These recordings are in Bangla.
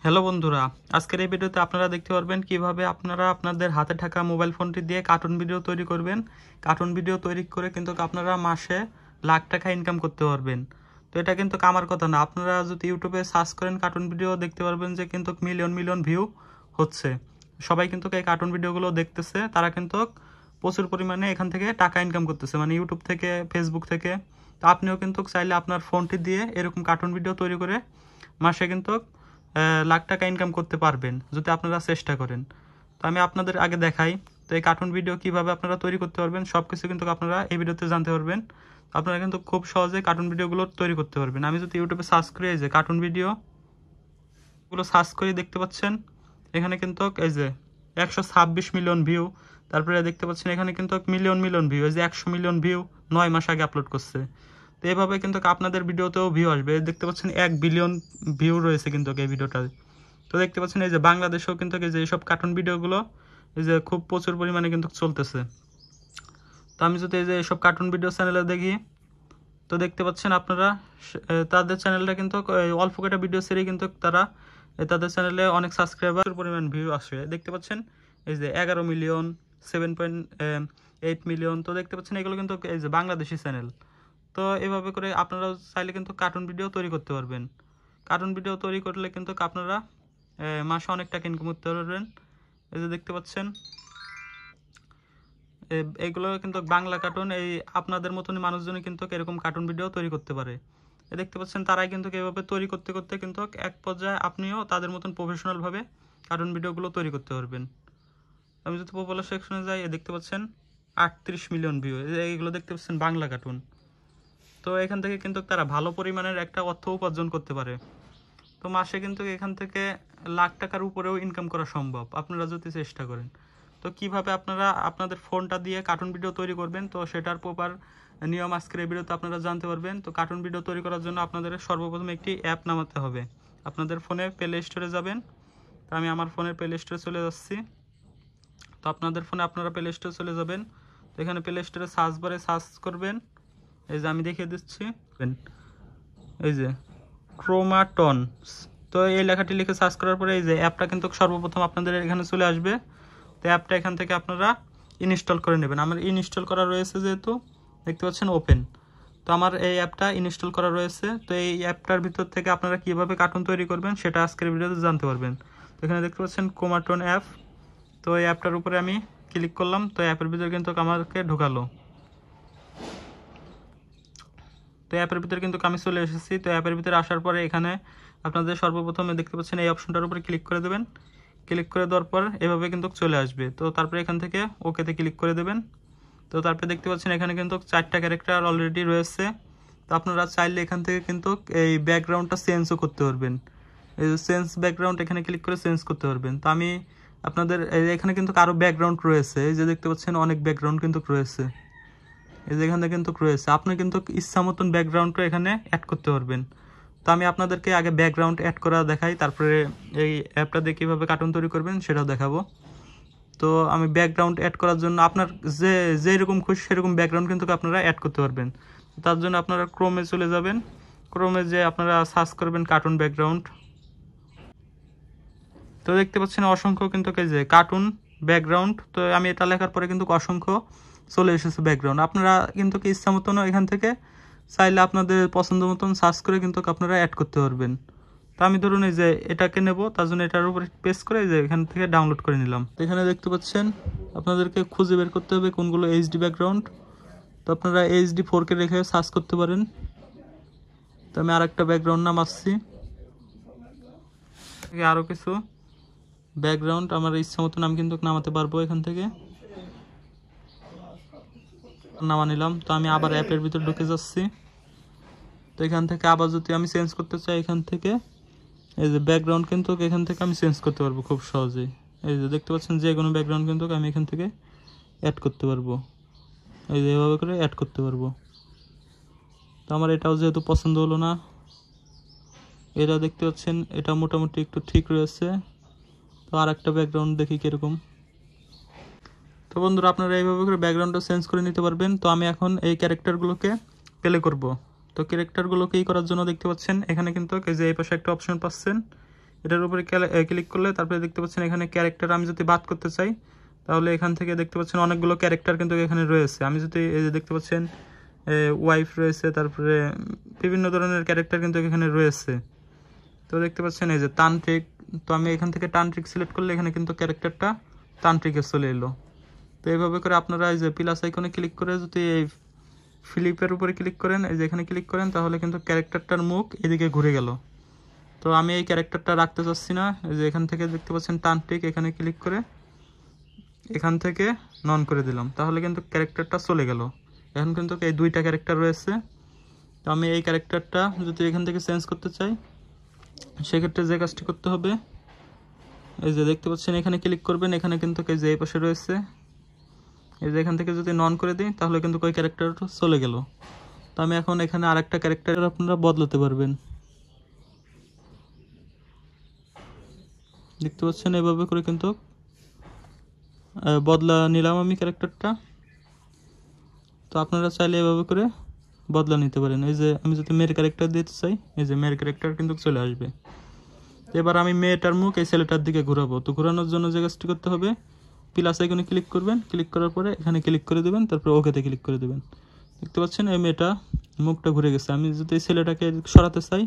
হ্যালো বন্ধুরা, আজকের এই ভিডিওতে আপনারা দেখতে পারবেন কিভাবে আপনারা আপনাদের হাতে থাকা মোবাইল ফোনটি দিয়ে কার্টুন ভিডিও তৈরি করবেন। কার্টুন ভিডিও তৈরি করে কিন্তু আপনারা মাসে লাখ টাকা ইনকাম করতে পারবেন। তো এটা কিন্তু আমার কথা না, আপনারা যদি ইউটিউবে সার্চ করেন কার্টুন ভিডিও দেখতে পারবেন যে কিন্তু মিলিয়ন মিলিয়ন ভিউ হচ্ছে। সবাই কিন্তু এই কার্টুন ভিডিওগুলো দেখতেছে, তারা কিন্তু প্রচুর পরিমাণে এখান থেকে টাকা ইনকাম করতেছে, মানে ইউটিউব থেকে, ফেসবুক থেকে। তো আপনিও কিন্তু চাইলে আপনার ফোনটি দিয়ে এরকম কার্টুন ভিডিও তৈরি করে মাসে কিন্তু লাখ টাকা ইনকাম করতে পারবেন যদি আপনারা চেষ্টা করেন। তো আমি আপনাদের আগে দেখাই তো এই কার্টুন ভিডিও কিভাবে আপনারা তৈরি করতে পারবেন, সব কিছু কিন্তু আপনারা এই ভিডিওতে জানতে পারবেন। আপনারা কিন্তু খুব সহজে কার্টুন ভিডিওগুলো তৈরি করতে পারবেন। আমি যদি ইউটিউবে সার্চ করি, এই যে কার্টুন ভিডিওগুলো সার্চ করে দেখতে পাচ্ছেন এখানে কিন্তু এই যে 126 মিলিয়ন ভিউ। তারপরে দেখতে পাচ্ছেন এখানে কিন্তু মিলিয়ন মিলিয়ন ভিউ, এই যে 100 মিলিয়ন ভিউ 9 মাস আগে আপলোড করছে। তো এইভাবে কিন্তু আপনাদের ভিডিওতেও ভিউ আসবে। দেখতে পাচ্ছেন 1 বিলিয়ন ভিউ রয়েছে কিন্তু এই ভিডিওটা। তো দেখতে পাচ্ছেন এই যে বাংলাদেশেও কিন্তু এই যে এইসব কার্টুন ভিডিওগুলো এই যে খুব প্রচুর পরিমাণে কিন্তু চলতেছে। তো আমি যদি এই যে এইসব কার্টুন ভিডিও চ্যানেলে দেখি, তো দেখতে পাচ্ছেন আপনারা তাদের চ্যানেলটা কিন্তু অল্প কয়েকটা ভিডিও সেরে কিন্তু তারা তাদের চ্যানেলে অনেক সাবস্ক্রাইবার পরিমাণ ভিউ আসে। দেখতে পাচ্ছেন এই যে 11 মিলিয়ন, 7.8 মিলিয়ন। তো দেখতে পাচ্ছেন এগুলো কিন্তু এই যে বাংলাদেশি চ্যানেল। তো এভাবে করে আপনারা চাইলে কিন্তু কার্টুন ভিডিও তৈরি করতে পারবেন। কার্টুন ভিডিও তৈরি করলে কিন্তু আপনারা মাসে অনেক টাকা ইনকাম করতে পারবেন। এই যে দেখতে পাচ্ছেন এইগুলো কিন্তু বাংলা কার্টুন, এই আপনাদের মতনই মানুষজনই কিন্তু এরকম কার্টুন ভিডিও তৈরি করতে পারে। দেখতে পাচ্ছেন তারাই কিন্তু এভাবে তৈরি করতে করতে কিন্তু এক পর্যায়ে আপনিও তাদের মতন প্রফেশনালভাবে কার্টুন ভিডিওগুলো তৈরি করতে পারবেন। আমি যদি পপুলার সেকশনে যাই, দেখতে পাচ্ছেন 38 মিলিয়ন ভিউ। এইগুলো দেখতে পাচ্ছেন বাংলা কার্টুন। তো এখান থেকে কিন্তু তারা ভালো পরিমাণের একটা অর্থ উপার্জন করতে পারে। তো মাসে কিন্তু এখান থেকে লাখ টাকার উপরেও ইনকাম করা সম্ভব আপনারা যদি চেষ্টা করেন। তো কিভাবে আপনারা আপনাদের ফোনটা দিয়ে কার্টুন ভিডিও তৈরি করবেন, তো সেটার প্রপার নিয়ম আজকের এই ভিডিওতে আপনারা জানতে পারবেন। তো কার্টুন ভিডিও তৈরি করার জন্য আপনাদের সর্বপ্রথম একটি অ্যাপ নামাতে হবে। আপনাদের ফোনে প্লে স্টোরে যাবেন। তো আমি আমার ফোনের প্লে স্টোরে চলে যাচ্ছি। তো আপনাদের ফোনে আপনারা প্লে স্টোরে চলে যাবেন। তো এখানে প্লে স্টোরে সার্চ বারে সার্চ করবেন, এই যে আমি দেখিয়ে দিচ্ছি, এই যে ক্রোমাটনস। তো এই লেখাটি লিখে সার্চ করার পরে এই যে অ্যাপটা কিন্তু সর্বপ্রথম আপনাদের এখানে চলে আসবে। তো অ্যাপটা এখান থেকে আপনারা ইনস্টল করে নেবেন। আমার ইনস্টল করা রয়েছে, যেহেতু দেখতে পাচ্ছেন ওপেন। তো আমার এই অ্যাপটা ইনস্টল করা রয়েছে। তো এই অ্যাপটার ভিতর থেকে আপনারা কীভাবে কার্টুন তৈরি করবেন সেটা আজকের ভিডিওতে জানতে পারবেন। তো এখানে দেখতে পাচ্ছেন ক্রোমাটন অ্যাপ। তো এই অ্যাপটার উপরে আমি ক্লিক করলাম। তো অ্যাপের ভিতরে কিন্তু আমাকে ঢোকালো। তো অ্যাপের ভিতরে কিন্তু আমি চলে এসেছি। তো অ্যাপের ভিতরে আসার পরে এখানে আপনাদের সর্বপ্রথমে দেখতে পাচ্ছেন এই অপশনটার উপরে ক্লিক করে দেবেন। ক্লিক করে দেওয়ার পর এভাবে কিন্তু চলে আসবে। তো তারপরে এখান থেকে ওকেতে ক্লিক করে দেবেন। তো তারপরে দেখতে পাচ্ছেন এখানে কিন্তু 4টা ক্যারেক্টার অলরেডি রয়েছে। তো আপনারা চাইলে এখান থেকে কিন্তু এই ব্যাকগ্রাউন্ডটা চেঞ্জও করতে পারবেন। এই যে চেঞ্জ ব্যাকগ্রাউন্ড, এখানে ক্লিক করে চেঞ্জ করতে পারবেন। তো আমি আপনাদের এখানে কিন্তু আরও ব্যাকগ্রাউন্ড রয়েছে, এই যে দেখতে পাচ্ছেন অনেক ব্যাকগ্রাউন্ড কিন্তু রয়েছে, এই যে এখানে কিন্তু রয়েছে। আপনি কিন্তু ইচ্ছা মতন ব্যাকগ্রাউন্ডটা এখানে অ্যাড করতে পারবেন। তো আমি আপনাদেরকে আগে ব্যাকগ্রাউন্ড অ্যাড করা দেখাই, তারপরে এই অ্যাপটা দিয়ে কীভাবে কার্টুন তৈরি করবেন সেটাও দেখাবো। তো আমি ব্যাকগ্রাউন্ড অ্যাড করার জন্য আপনার যেরকম খুশি সেরকম ব্যাকগ্রাউন্ড কিন্তু আপনারা অ্যাড করতে পারবেন। তার জন্য আপনারা ক্রোমে চলে যাবেন। ক্রোমে যে আপনারা সার্চ করবেন কার্টুন ব্যাকগ্রাউন্ড। তো দেখতে পাচ্ছেন অসংখ্য কিন্তু এই যে কার্টুন ব্যাকগ্রাউন্ড। তো আমি এটা লেখার পরে কিন্তু অসংখ্য চলে এসেছে ব্যাকগ্রাউন্ড। আপনারা কিন্তু ইচ্ছা মতন এখান থেকে চাইলে আপনাদের পছন্দ মতন সার্চ করে কিন্তু আপনারা অ্যাড করতে পারবেন। তো আমি ধরুন এই যে এটাকে নেব, তার জন্য এটার উপরে প্রেস করে যে এখান থেকে ডাউনলোড করে নিলাম। তো এখানে দেখতে পাচ্ছেন আপনাদেরকে খুঁজে বের করতে হবে কোনগুলো এইচডি ব্যাকগ্রাউন্ড। তো আপনারা এইচডি 4K রেখে সার্চ করতে পারেন। তো আমি আরেকটা ব্যাকগ্রাউন্ড নামাচ্ছি, আরও কিছু ব্যাকগ্রাউন্ড আমার ইচ্ছা মতন আমি কিন্তু নামাতে পারবো। এখান থেকে নামা নিলাম। তো আমি আবার অ্যাপের ভিতর ঢুকে যাচ্ছি। তো এখান থেকে আবার যদি আমি চেঞ্জ করতে চাই, এখান থেকে এই যে ব্যাকগ্রাউন্ড কিন্তু এখান থেকে আমি চেঞ্জ করতে পারবো খুব সহজেই। এই যে দেখতে পাচ্ছেন যে কোনো ব্যাকগ্রাউন্ড কিন্তু আমি এখান থেকে অ্যাড করতে পারবো, এই যে এভাবে করে অ্যাড করতে পারবো। তো আমার এটাও যেহেতু পছন্দ হলো না, এটা দেখতে পাচ্ছেন এটা মোটামুটি একটু ঠিক রয়েছে। তো আর একটা ব্যাকগ্রাউন্ড দেখি কীরকম। তো বন্ধুরা আপনারা এইভাবে করে ব্যাকগ্রাউন্ডটা চেঞ্জ করে নিতে পারবেন। তো আমি এখন এই ক্যারেক্টারগুলোকে প্লে করব। তো ক্যারেক্টারগুলোকে করার জন্য দেখতে পাচ্ছেন এখানে কিন্তু এই যে এই পাশে একটা অপশন পাচ্ছেন, এটার উপরে ক্লিক করলে তারপরে দেখতে পাচ্ছেন এখানে ক্যারেক্টার আমি যদি বাদ করতে চাই তাহলে এখান থেকে দেখতে পাচ্ছেন অনেকগুলো ক্যারেক্টার কিন্তু এখানে রয়েছে। আমি যদি এই যে দেখতে পাচ্ছেন ওয়াইফ রয়েছে, তারপরে বিভিন্ন ধরনের ক্যারেক্টার কিন্তু এখানে রয়েছে। তো দেখতে পাচ্ছেন এই যে তান্ত্রিক, তো আমি এখান থেকে তান্ত্রিক সিলেক্ট করলে এখানে কিন্তু ক্যারেক্টারটা তান্ত্রিকে চলে এলো। তো এইভাবে করে আপনারা এই যে প্লাস আইকনে ক্লিক করে যদি এই ফিলিপের উপরে ক্লিক করেন, এই যে এখানে ক্লিক করেন, তাহলে কিন্তু ক্যারেক্টারটার মুখ এদিকে ঘুরে গেল। তো আমি এই ক্যারেক্টারটা রাখতে চাচ্ছি না, এই যে এখান থেকে দেখতে পাচ্ছেন তান্ত্রিক, এখানে ক্লিক করে এখান থেকে নন করে দিলাম, তাহলে কিন্তু ক্যারেক্টারটা চলে গেল। এখন কিন্তু এই দুইটা ক্যারেক্টার রয়েছে। তো আমি এই ক্যারেক্টারটা যদি এখান থেকে চেঞ্জ করতে চাই সেক্ষেত্রে যে কাজটি করতে হবে, এই যে দেখতে পাচ্ছেন এখানে ক্লিক করবেন, এখানে কিন্তু এই যে এই পাশে রয়েছে, এই যে এখান থেকে যদি নন করে দিই তাহলে কিন্তু ওই ক্যারেক্টারটা চলে গেল। তো আমি এখন এখানে আরেকটা ক্যারেক্টার আপনারা বদলাতে পারবেন। দেখতে পাচ্ছেন এভাবে করে কিন্তু বদলা নিলাম আমি ক্যারেক্টারটা। তো আপনারা চাইলে এভাবে করে বদলা নিতে পারেন। এই যে আমি যদি মেয়ের ক্যারেক্টার দিতে চাই, এই যে মেয়ের ক্যারেক্টার কিন্তু চলে আসবে। এবার আমি মেয়েটার মুখ এই ছেলেটার দিকে ঘোরাবো। তো ঘোরানোর জন্য যে কাজটি করতে হবে, প্লাস আইকনে ক্লিক করবেন, ক্লিক করার পরে এখানে ক্লিক করে দেবেন, তারপরে ওকেতে ক্লিক করে দেবেন। দেখতে পাচ্ছেন এই মেয়েটা মুখটা ঘুরে গেছে। আমি যদি এই ছেলেটাকে সরাতে চাই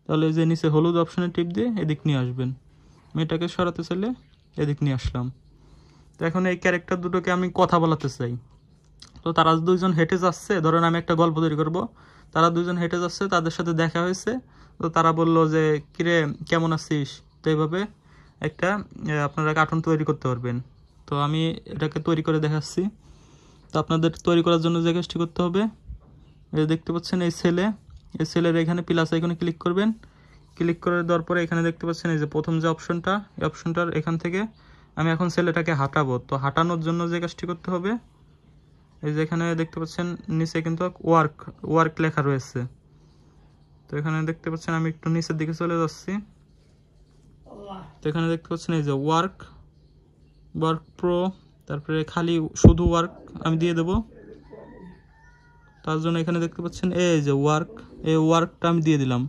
তাহলে এই যে নিচে হলুদ অপশনে টিপ দিয়ে এদিক নিয়ে আসবেন। মেয়েটাকে সরাতে চাইলে এদিক নিয়ে আসলাম। তো এখন এই ক্যারেক্টার দুটোকে আমি কথা বলাতে চাই। তো তারা দুইজন হেঁটে যাচ্ছে, ধরেন আমি একটা গল্প তৈরি করব, তারা দুইজন হেঁটে যাচ্ছে, তাদের সাথে দেখা হয়েছে, তো তারা বললো যে কিরে কেমন আছিস। তো এইভাবে একটা আপনারা কার্টুন তৈরি করতে পারবেন। তো আমি এটাকে তৈরি করে দেখাচ্ছি। তো আপনাদের তৈরি করার জন্য যে কাজটি করতে হবে, এই দেখতে পাচ্ছেন এই ছেলের এখানে প্লাস আইকনে ক্লিক করবেন, ক্লিক করে দেওয়ার পরে এখানে দেখতে পাচ্ছেন এই যে প্রথম যে অপশনটা, এই অপশনটার এখান থেকে আমি এখন ছেলেটাকে হাঁটাবো। তো হাঁটানোর জন্য যে কাজটি করতে হবে, এই যে এখানে দেখতে পাচ্ছেন নিচে কিন্তু ওয়ার্ক লেখা রয়েছে। তো এখানে দেখতে পাচ্ছেন আমি একটু নিচের দিকে চলে যাচ্ছি। তো এখানে দেখতে পাচ্ছেন এই যে ওয়ার্ক প্রো, তারপরে খালি শুধু ওয়ার্ক আমি দিয়ে দেব। তার জন্য এখানে দেখতে পাচ্ছেন এই যে এই ওয়ার্কটা আমি দিয়ে দিলাম।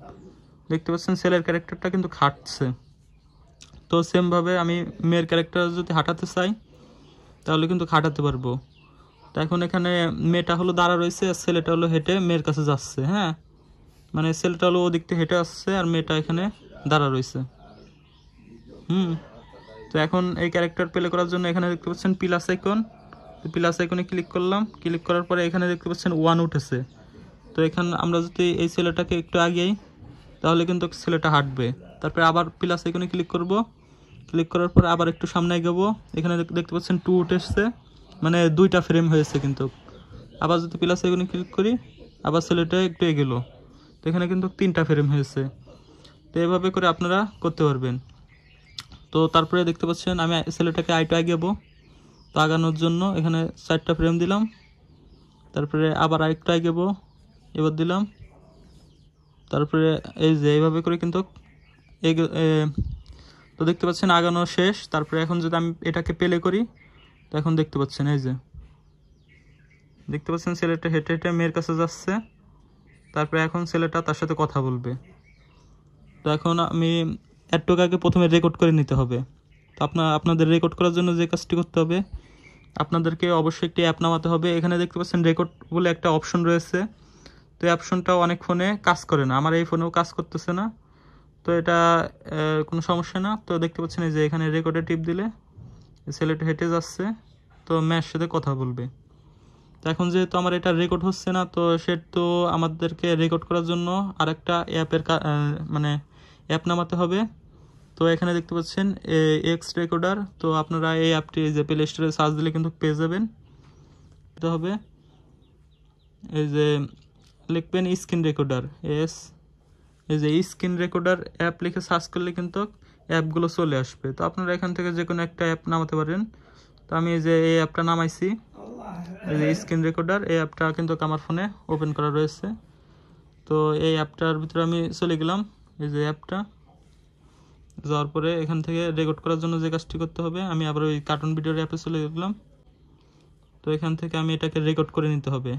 দেখতে পাচ্ছেন ছেলের ক্যারেক্টারটা কিন্তু হাঁটছে। তো সেমভাবে আমি মেয়ের ক্যারেক্টার যদি হাঁটাতে চাই তাহলে কিন্তু হাঁটাতে পারবো। তো এখন এখানে মেয়েটা হলো দাঁড়া রয়েছে আর ছেলেটা হলো হেঁটে মেয়ের কাছে যাচ্ছে। হ্যাঁ, মানে ছেলেটা হলো ওদিক থেকে হেঁটে আসছে আর মেয়েটা এখানে দাঁড়া রয়েছে। তো এখন এই ক্যারেক্টার প্লে করার জন্য এখানে দেখতে পাচ্ছেন প্লাস আইকন, তো প্লাস আইকনে ক্লিক করলাম, ক্লিক করার পরে এখানে দেখতে পাচ্ছেন 1 উঠেছে। তো এখানে আমরা যদি এই ছেলেটাকে একটু আগেই তাহলে কিন্তু ছেলেটা হাঁটবে। তারপরে আবার প্লাস আইকনে ক্লিক করব, ক্লিক করার পরে আবার একটু সামনে এগোবো, এখানে দেখতে পাচ্ছেন 2 উঠেছে, মানে 2টা ফ্রেম হয়েছে। কিন্তু আবার যদি প্লাস আইকনে ক্লিক করি আবার ছেলেটা একটু এগোলো, তো এখানে কিন্তু 3টা ফ্রেম হয়েছে। তো এভাবে করে আপনারা করতে পারবেন। তো তারপরে দেখতে পাচ্ছেন আমি ছেলেটাকে আইটু আগাবো। তো আগানোর জন্য এখানে 4টা ফ্রেম দিলাম, তারপরে আবার আরেকটু আগাবো, এবার দিলাম, তারপরে এই যে এইভাবে করে কিন্তু তো দেখতে পাচ্ছেন আগানো শেষ। তারপরে এখন যদি আমি এটাকে প্লে করি তো এখন দেখতে পাচ্ছেন এই যে দেখতে পাচ্ছেন ছেলেটা হেঁটে হেঁটে মেয়ের কাছে যাচ্ছে। তারপরে এখন ছেলেটা তার সাথে কথা বলবে। তো এখন আমি অ্যাডটাকে প্রথমে রেকর্ড করে নিতে হবে। তো আপনাদের রেকর্ড করার জন্য যে কাজটি করতে হবে, আপনাদেরকে অবশ্যই একটি অ্যাপ নামাতে হবে। এখানে দেখতে পাচ্ছেন রেকর্ড বলে একটা অপশন রয়েছে। তো এই অপশনটাও অনেক ফোনে কাজ করে না, আমার এই ফোনেও কাজ করতেছে না। তো এটা কোনো সমস্যা না। তো দেখতে পাচ্ছেন এই যে এখানে রেকর্ডে টিপ দিলে ছেলেটা হেঁটে যাচ্ছে, তো মেয়ের সাথে কথা বলবে। তো এখন যেহেতু আমার এটা রেকর্ড হচ্ছে না, তো সেহেতু আমাদেরকে রেকর্ড করার জন্য আরেকটা মানে অ্যাপ নামাতে হবে। তো এখানে দেখতে পাচ্ছেন এক্স রেকর্ডার। তো আপনারা এই অ্যাপটি যে প্লে স্টোরে সার্চ দিলে কিন্তু পেয়ে যাবেন। এটা হবে এই যে লিখবেন স্ক্রিন রেকর্ডার, এই যে স্ক্রিন রেকর্ডার অ্যাপ লিখে সার্চ করলে কিন্তু অ্যাপগুলো চলে আসবে। তো আপনারা এখান থেকে যে কোনো একটা অ্যাপ নামাতে পারেন। তো আমি এই যে এই অ্যাপটা নামাইছি, এই যে স্ক্রিন রেকর্ডার, এই অ্যাপটা কিন্তু আমার ফোনে ওপেন করা রয়েছে। তো এই অ্যাপটার ভিতরে আমি চলে গেলাম, এই যে অ্যাপটা যাওয়ার পরে এখান থেকে রেকর্ড করার জন্য যে কাজটি করতে হবে, আমি আবার ওই কার্টুন ভিডিওর অ্যাপে চলে গেলাম। তো এখান থেকে আমি এটাকে রেকর্ড করে নিতে হবে।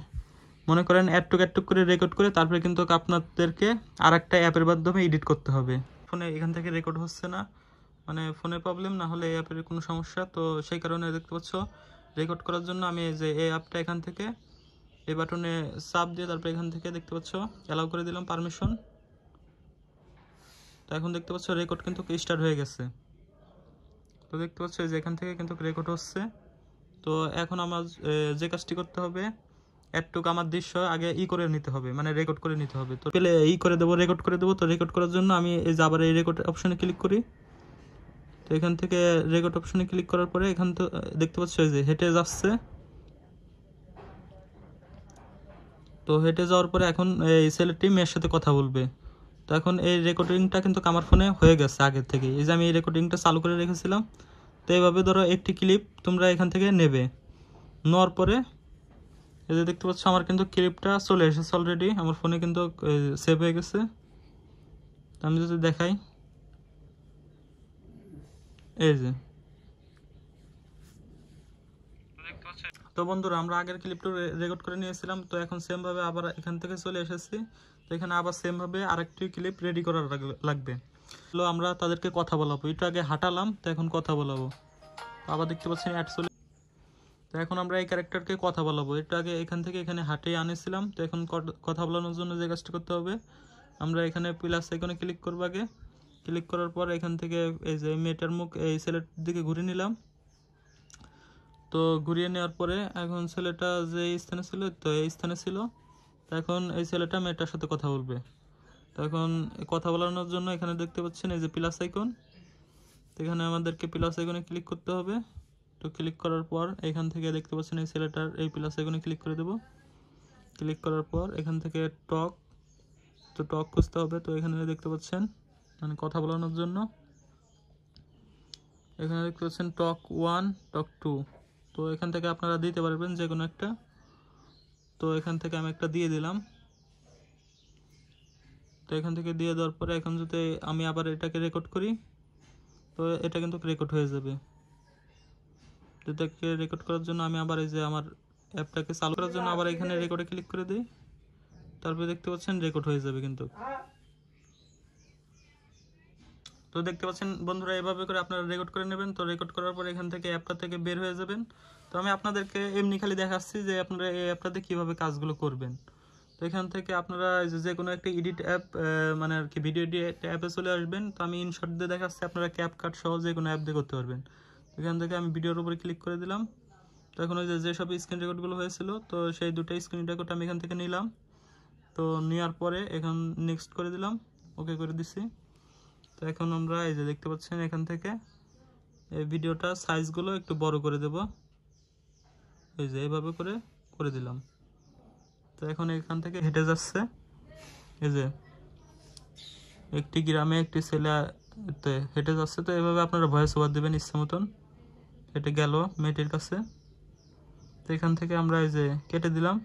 মনে করেন অ্যাডটুক করে রেকর্ড করে তারপরে কিন্তু আপনাদেরকে আর একটা অ্যাপের মাধ্যমে এডিট করতে হবে। ফোনে এখান থেকে রেকর্ড হচ্ছে না, মানে ফোনের প্রবলেম, না হলে এই অ্যাপের কোনো সমস্যা। তো সেই কারণে দেখতে পাচ্ছ রেকর্ড করার জন্য আমি এই যে এই অ্যাপটা এখান থেকে এই বাটনে চাপ দিয়ে তারপরে এখান থেকে দেখতে পাচ্ছ অ্যালাউ করে দিলাম পারমিশন। তো এখন দেখতে পাচ্ছ রেকর্ড কিন্তু স্টার্ট হয়ে গেছে। তো দেখতে পাচ্ছ যে এখান থেকে কিন্তু রেকর্ড হচ্ছে। তো এখন আমার যে কাজটি করতে হবে, একটুকু আমার দৃশ্য আগে করে নিতে হবে, মানে রেকর্ড করে নিতে হবে। তো পেলে করে দেবো, রেকর্ড করে দেবো। তো রেকর্ড করার জন্য আমি এই যে আবার এই রেকর্ড অপশনে ক্লিক করি। তো এখান থেকে রেকর্ড অপশনে ক্লিক করার পরে এখান তো দেখতে পাচ্ছ যে হেঁটে যাচ্ছে। তো হেঁটে যাওয়ার পরে এখন এই ছেলেটি মেয়ের সাথে কথা বলবে। তো এখন এই রেকর্ডিংটা কিন্তু আমার ফোনে হয়ে গেছে আগের থেকে, এই যে আমি এই রেকর্ডিংটা চালু করে রেখেছিলাম। তো এইভাবে ধরো একটি ক্লিপ তোমরা এখান থেকে নেবে, নেওয়ার পরে এই যে দেখতে পাচ্ছ আমার কিন্তু ক্লিপটা চলে এসেছে অলরেডি, আমার ফোনে কিন্তু সেভ হয়ে গেছে। তো আমি যদি দেখাই, এই যে তো বন্ধুরা আমরা আগের ক্লিপটা রেকর্ড করে নিয়েছিলাম। তো এখন সেম ভাবে আবার এখান থেকে চলে এসেছি। তো এখানে আবার সেম ভাবে আরেকটি ক্লিপ রেডি করা লাগবে। আমরা তাদেরকে কথা বলাবো, একটু আগে হাঁটালাম, তো এখন কথা বলাবো। তো আবার দেখতে পাচ্ছেন অ্যাড চলে। তো এখন আমরা এই ক্যারেক্টারকে কথা বলাবো, একটু আগে এখান থেকে এখানে হাঁটিয়ে আনেছিলাম। তো এখন কথা বলানোর জন্য যে কাজটা করতে হবে, আমরা এখানে প্লাস আইকনে ক্লিক করবো। আগে ক্লিক করার পর এখান থেকে এই যে মেয়েটার মুখ এই ছেলের দিকে ঘুরে নিলাম। তো ঘুরিয়ে নেওয়ার পরে এখন ছেলেটা যে স্থানে ছিল, তো এই স্থানে ছিল। তো এখন এই ছেলেটা মেয়েটার সাথে কথা বলবে। তো এখন কথা বলানোর জন্য এখানে দেখতে পাচ্ছেন এই যে প্লাস আইকন, তো এখানে আমাদেরকে প্লাস আইকনে ক্লিক করতে হবে। তো ক্লিক করার পর এখান থেকে দেখতে পাচ্ছেন এই ছেলেটার এই প্লাস আইকনে ক্লিক করে দেব। ক্লিক করার পর এখান থেকে টক, তো টক খুঁজতে হবে। তো এখানে দেখতে পাচ্ছেন মানে কথা বলানোর জন্য এখানে দেখতে পাচ্ছেন টক 1 টক 2। তো এখান থেকে আপনারা দিতে পারবেন যে কোনো একটা। তো এখান থেকে আমি একটা দিয়ে দিলাম। তো এখান থেকে দিয়ে দেওয়ার পরে এখন যদি আমি আবার এটাকে রেকর্ড করি, তো এটা কিন্তু রেকর্ড হয়ে যাবে। এটাকে রেকর্ড করার জন্য আমি আবার এই যে আমার অ্যাপটাকে চালু করার জন্য আবার এখানে রেকর্ডে ক্লিক করে দিই। তারপরে দেখতে পাচ্ছেন রেকর্ড হয়ে যাবে কিন্তু। তো দেখতে পাচ্ছেন বন্ধুরা এভাবে করে আপনারা রেকর্ড করে নেবেন। তো রেকর্ড করার পর এখান থেকে অ্যাপটা থেকে বের হয়ে যাবেন। তো আমি আপনাদেরকে এমনি খালি দেখাচ্ছি যে আপনারা এই অ্যাপটাতে কীভাবে কাজগুলো করবেন। তো এখান থেকে আপনারা যে কোনো একটা এডিট অ্যাপ মানে আর কি ভিডিও এডিট অ্যাপে চলে আসবেন। তো আমি ইনশর্ট দিয়ে দেখাচ্ছি, আপনারা ক্যাপকাট সহ যে কোনো অ্যাপ দিয়ে করতে পারবেন। এখান থেকে আমি ভিডিওর উপরে ক্লিক করে দিলাম। তো এখন ওই যেসব স্ক্রিন রেকর্ডগুলো হয়েছিল, তো সেই দুটো স্ক্রিন রেকর্ড আমি এখান থেকে নিলাম। তো নেওয়ার পরে এখন নেক্সট করে দিলাম, ওকে করে দিছি। তো এখন আমরা এই যে দেখতে পাচ্ছেন এখান থেকে এই ভিডিওটা সাইজগুলো একটু বড় করে দেব, এই যে এইভাবে করে করে দিলাম। তো এখন এখান থেকে হেঁটে যাচ্ছে, এই যে একটি গ্রামে একটি ছেলে হেঁটে যাচ্ছে। তো এইভাবে আপনারা ভয়েস ওভার দেবেন ইচ্ছা মতন। হেঁটে গেল মেয়েটির কাছে। তো এখান থেকে আমরা এই যে কেটে দিলাম।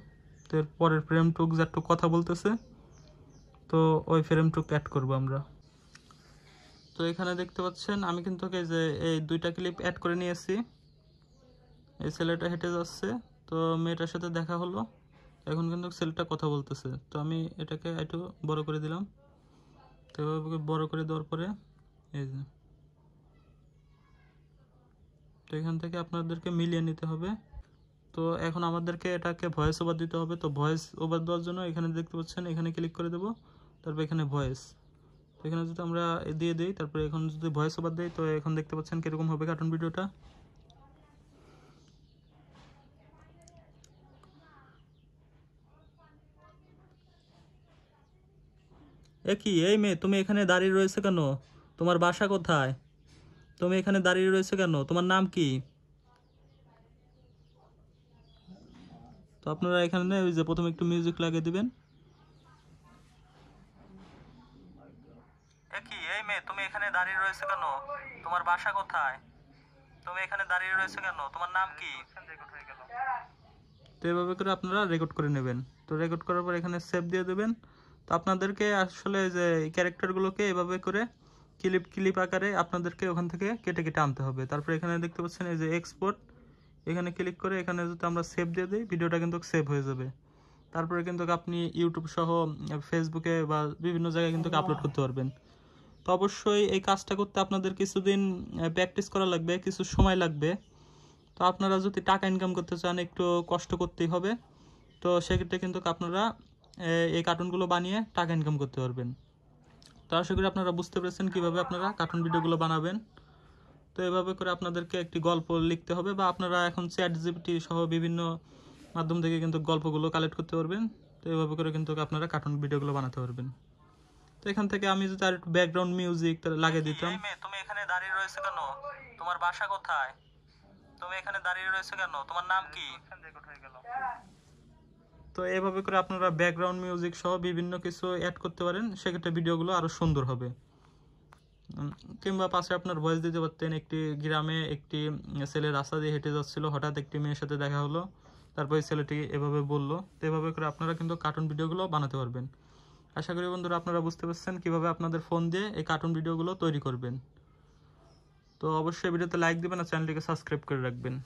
তো এর পরের ফ্রেমটুক একটু কথা বলতেছে, তো ওই ফ্রেমটুক অ্যাড করব আমরা। তো এখানে দেখতে পাচ্ছেন আমি কিন্তু এই যে এই দুইটা ক্লিপ অ্যাড করে নিয়েছি। এই ছেলেটা হেঁটে যাচ্ছে, তো মেয়েটার সাথে দেখা হলো, এখন কিন্তু ছেলেটা কথা বলতেছে। তো আমি এটাকে একটু বড় করে দিলাম। তো এভাবে বড় করে দেওয়ার পরে এই যে তো এখান থেকে আপনাদেরকে মিলিয়ে নিতে হবে। তো এখন আমাদেরকে এটাকে ভয়েস ওভার দিতে হবে। তো ভয়েস ওভার দেওয়ার জন্য এখানে দেখতে পাচ্ছেন এখানে ক্লিক করে দেবো, তারপর এখানে ভয়েস। তো এখানে যদি আমরা দিয়ে দিই, তারপরে এখন যদি ভয়েস ওভার দিই, তো এখন দেখতে পাচ্ছেন কীরকম হবে কার্টুন ভিডিওটা। এই মেয়ে, তুমি এখানে দাঁড়িয়ে রয়েছে কেন? তোমার বাসা কোথায়? তুমি এখানে দাঁড়িয়ে রয়েছে কেন? তোমার নাম কি? তো আপনারা এখানে ওই যে প্রথমে একটু মিউজিক লাগিয়ে দিবেন। এই মেয়ে, তুমি এখানে দাঁড়িয়ে রয়েছে কেন? তোমার বাসা কোথায়? তুমি এখানে দাঁড়িয়ে রয়েছে কেন? তোমার নাম কি? তো এভাবে করে আপনারা রেকর্ড করে নেবেন। তো রেকর্ড করার পর এখানে সেভ দিয়ে দেবেন। তো আপনাদেরকে আসলে যে ক্যারেক্টারগুলোকে এভাবে করে ক্লিপ আকারে আপনাদেরকে ওখান থেকে কেটে কেটে আনতে হবে। তারপর এখানে দেখতে পাচ্ছেন এই যে এক্সপোর্ট, এখানে ক্লিক করে এখানে যদি আমরা সেভ দিয়ে দিই, ভিডিওটা কিন্তু সেভ হয়ে যাবে। তারপরে কিন্তু আপনি ইউটিউব সহ ফেসবুকে বা বিভিন্ন জায়গায় কিন্তু আপলোড করতে পারবেন। তো অবশ্যই এই কাজটা করতে আপনাদের কিছুদিন প্র্যাকটিস করা লাগবে, কিছু সময় লাগবে। তো আপনারা যদি টাকা ইনকাম করতে চান একটু কষ্ট করতেই হবে। তো সেক্ষেত্রে কিন্তু আপনারা এই কার্টুনগুলো বানিয়ে টাকা ইনকাম করতে পারবেন। তো আশা করি আপনারা বুঝতে পেরেছেন কীভাবে আপনারা কার্টুন ভিডিওগুলো বানাবেন। তো এভাবে করে আপনাদেরকে একটি গল্প লিখতে হবে, বা আপনারা এখন ChatGPT সহ বিভিন্ন মাধ্যম থেকে কিন্তু গল্পগুলো কালেক্ট করতে পারবেন। তো এভাবে করে কিন্তু আপনারা কার্টুন ভিডিওগুলো বানাতে পারবেন। তো এখান থেকে আমি যদি আর একটু ব্যাকগ্রাউন্ড মিউজিক লাগিয়ে দিতাম। তুমি এখানে দাঁড়িয়ে রয়েছে কেন? তোমার বাসা কোথায়? তুমি এখানে দাঁড়িয়ে রয়েছে কেন? তোমার নাম কি? তো এভাবে করে আপনারা ব্যাকগ্রাউন্ড মিউজিক সহ বিভিন্ন কিছু অ্যাড করতে পারেন, সেক্ষেত্রে ভিডিওগুলো আরও সুন্দর হবে। কিংবা পাশে আপনার ভয়েস দিতে পারতেন, একটি গ্রামে একটি ছেলে রাস্তা দিয়ে হেঁটে যাচ্ছিল, হঠাৎ একটি মেয়ের সাথে দেখা হলো, তারপরে ছেলেটি এভাবে বললো। তো এভাবে করে আপনারা কিন্তু কার্টুন ভিডিওগুলো বানাতে পারবেন। আশা করি বন্ধুরা আপনারা বুঝতে পারছেন কীভাবে আপনাদের ফোন দিয়ে এই কার্টুন ভিডিওগুলো তৈরি করবেন। তো অবশ্যই ভিডিওতে লাইক দিবেন আর চ্যানেলটিকে সাবস্ক্রাইব করে রাখবেন।